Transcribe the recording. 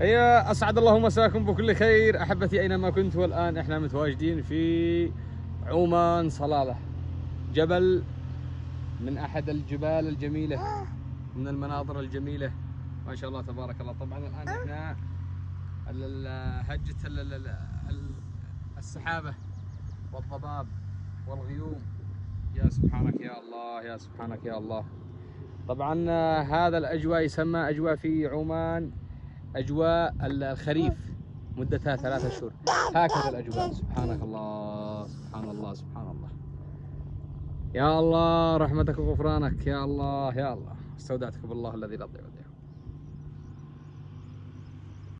هي أسعد الله مساكم بكل خير أحبتي أينما كنت. والآن إحنا متواجدين في عمان صلالة، جبل من أحد الجبال الجميلة، من المناظر الجميلة ما شاء الله تبارك الله. طبعا الآن إحنا هجة السحابة والضباب والغيوم. يا سبحانك يا الله، يا سبحانك يا الله. طبعا هذا الأجواء يسمى أجواء في عمان أجواء الخريف، مدتها 3 أشهر. هكذا الأجواء. سبحانك الله، سبحان الله، سبحان الله. يا الله رحمتك وغفرانك، يا الله يا الله. استودعتك بالله الذي لا تضيع ودائعه.